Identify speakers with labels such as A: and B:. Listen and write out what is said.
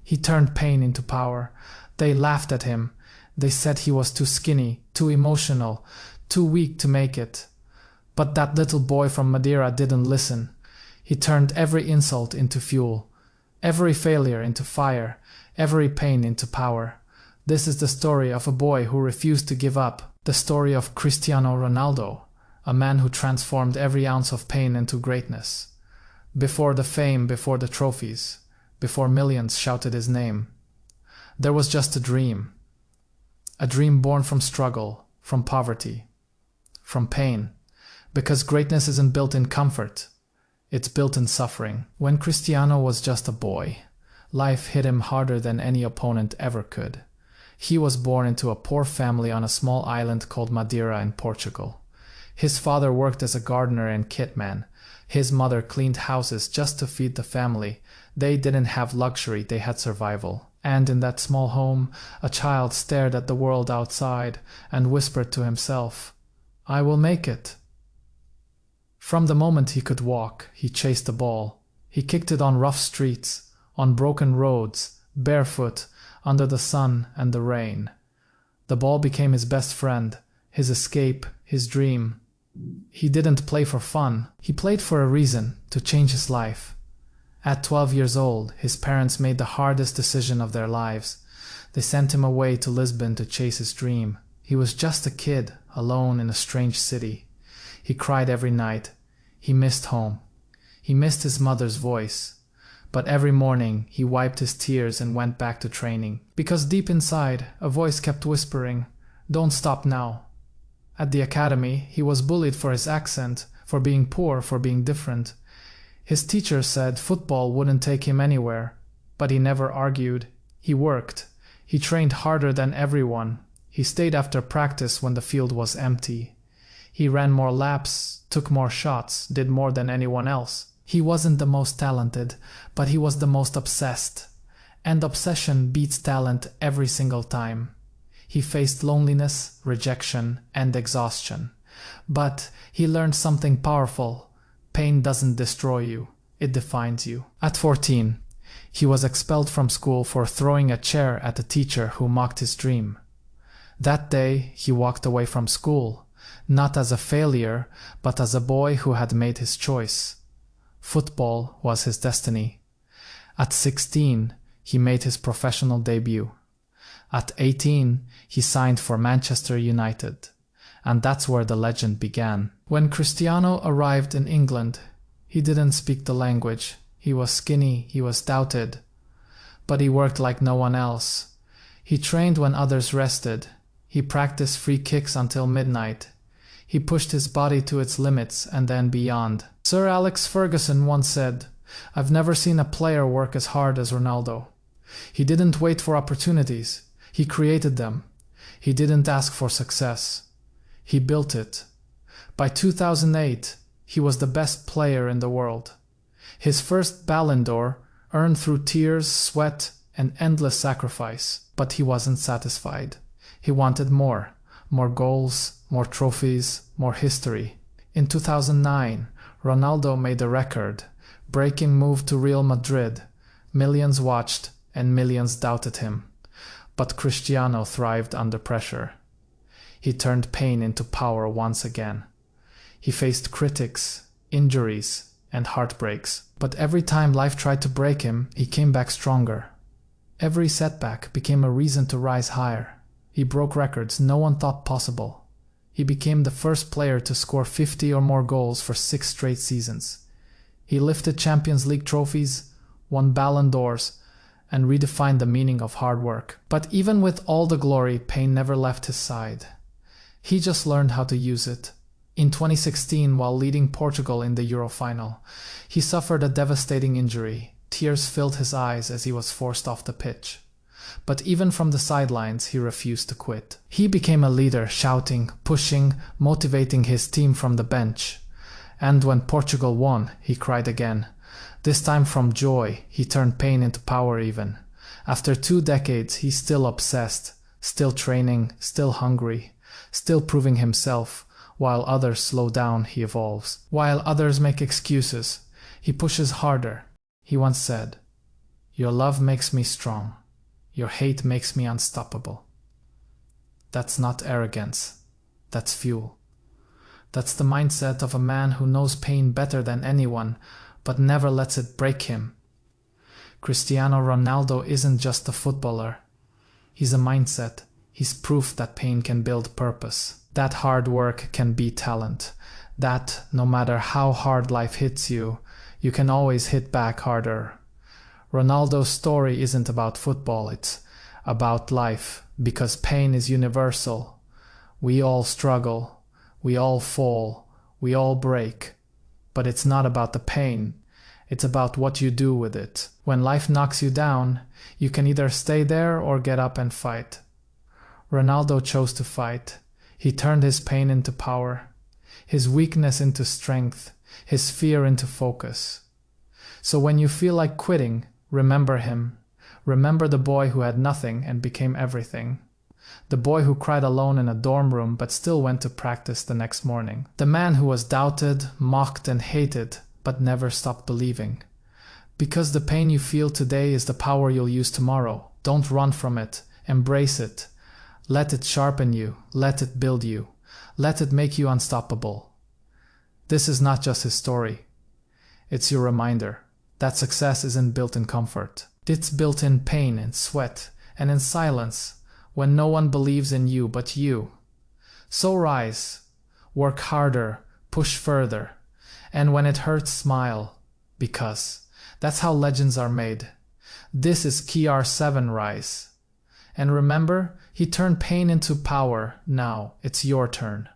A: He turned pain into power. They laughed at him. They said he was too skinny, too emotional, too weak to make it. But that little boy from Madeira didn't listen. He turned every insult into fuel, every failure into fire, every pain into power. This is the story of a boy who refused to give up, the story of Cristiano Ronaldo, a man who transformed every ounce of pain into greatness. Before the fame, before the trophies, before millions shouted his name, there was just a dream born from struggle, from poverty, from pain, because greatness isn't built in comfort, it's built in suffering. When Cristiano was just a boy, life hit him harder than any opponent ever could. He was born into a poor family on a small island called Madeira in Portugal. His father worked as a gardener and kitman. His mother cleaned houses just to feed the family. They didn't have luxury, they had survival. And in that small home, a child stared at the world outside and whispered to himself, "I will make it." From the moment he could walk, he chased the ball. He kicked it on rough streets, on broken roads, barefoot, under the sun and the rain. The ball became his best friend, his escape, his dream. He didn't play for fun. He played for a reason, to change his life. At 12 years old, his parents made the hardest decision of their lives. They sent him away to Lisbon to chase his dream. He was just a kid, alone in a strange city. He cried every night. He missed home. He missed his mother's voice. But every morning he wiped his tears and went back to training. Because deep inside, a voice kept whispering, "Don't stop now." At the academy, he was bullied for his accent, for being poor, for being different. His teacher said football wouldn't take him anywhere. But he never argued. He worked. He trained harder than everyone. He stayed after practice when the field was empty. He ran more laps, took more shots, did more than anyone else. He wasn't the most talented, but he was the most obsessed. And obsession beats talent every single time. He faced loneliness, rejection, and exhaustion. But he learned something powerful. Pain doesn't destroy you, it defines you. At 14, he was expelled from school for throwing a chair at a teacher who mocked his dream. That day, he walked away from school, not as a failure, but as a boy who had made his choice. Football was his destiny. At 16, he made his professional debut. At 18, he signed for Manchester United. And that's where the legend began. When Cristiano arrived in England, he didn't speak the language. He was skinny, he was doubted. But he worked like no one else. He trained when others rested. He practiced free kicks until midnight. He pushed his body to its limits and then beyond. Sir Alex Ferguson once said, "I've never seen a player work as hard as Ronaldo. He didn't wait for opportunities. He created them. He didn't ask for success. He built it." By 2008, he was the best player in the world. His first Ballon d'Or, earned through tears, sweat, and endless sacrifice. But he wasn't satisfied. He wanted more. More goals, more trophies, more history. In 2009, Ronaldo made a record, breaking move to Real Madrid. Millions watched and millions doubted him. But Cristiano thrived under pressure. He turned pain into power once again. He faced critics, injuries, and heartbreaks. But every time life tried to break him, he came back stronger. Every setback became a reason to rise higher. He broke records no one thought possible. He became the first player to score 50 or more goals for 6 straight seasons. He lifted Champions League trophies, won Ballon d'Ors, and redefined the meaning of hard work. But even with all the glory, pain never left his side. He just learned how to use it. In 2016, while leading Portugal in the Euro final, he suffered a devastating injury. Tears filled his eyes as he was forced off the pitch. But even from the sidelines, he refused to quit. He became a leader, shouting, pushing, motivating his team from the bench. And when Portugal won, he cried again. This time from joy, he turned pain into power even. After 2 decades, he's still obsessed, still training, still hungry, still proving himself. While others slow down, he evolves. While others make excuses, he pushes harder. He once said, Your love makes me strong. Your hate makes me unstoppable. That's not arrogance. That's fuel. That's the mindset of a man who knows pain better than anyone, but never lets it break him. Cristiano Ronaldo isn't just a footballer. He's a mindset. He's proof that pain can build purpose. That hard work can be talent. That no matter how hard life hits you, you can always hit back harder. Ronaldo's story isn't about football, it's about life, because pain is universal. We all struggle, we all fall, we all break. But it's not about the pain, it's about what you do with it. When life knocks you down, you can either stay there or get up and fight. Ronaldo chose to fight. He turned his pain into power, his weakness into strength, his fear into focus. So when you feel like quitting, remember him. Remember the boy who had nothing and became everything. The boy who cried alone in a dorm room but still went to practice the next morning. The man who was doubted, mocked, and hated, but never stopped believing. Because the pain you feel today is the power you'll use tomorrow. Don't run from it. Embrace it. Let it sharpen you. Let it build you. Let it make you unstoppable. This is not just his story. It's your reminder that success isn't built in comfort. It's built in pain and sweat and in silence when no one believes in you but you. So rise, work harder, push further, and when it hurts, smile, because that's how legends are made. This is CR7 Rise. And remember, he turned pain into power. Now it's your turn.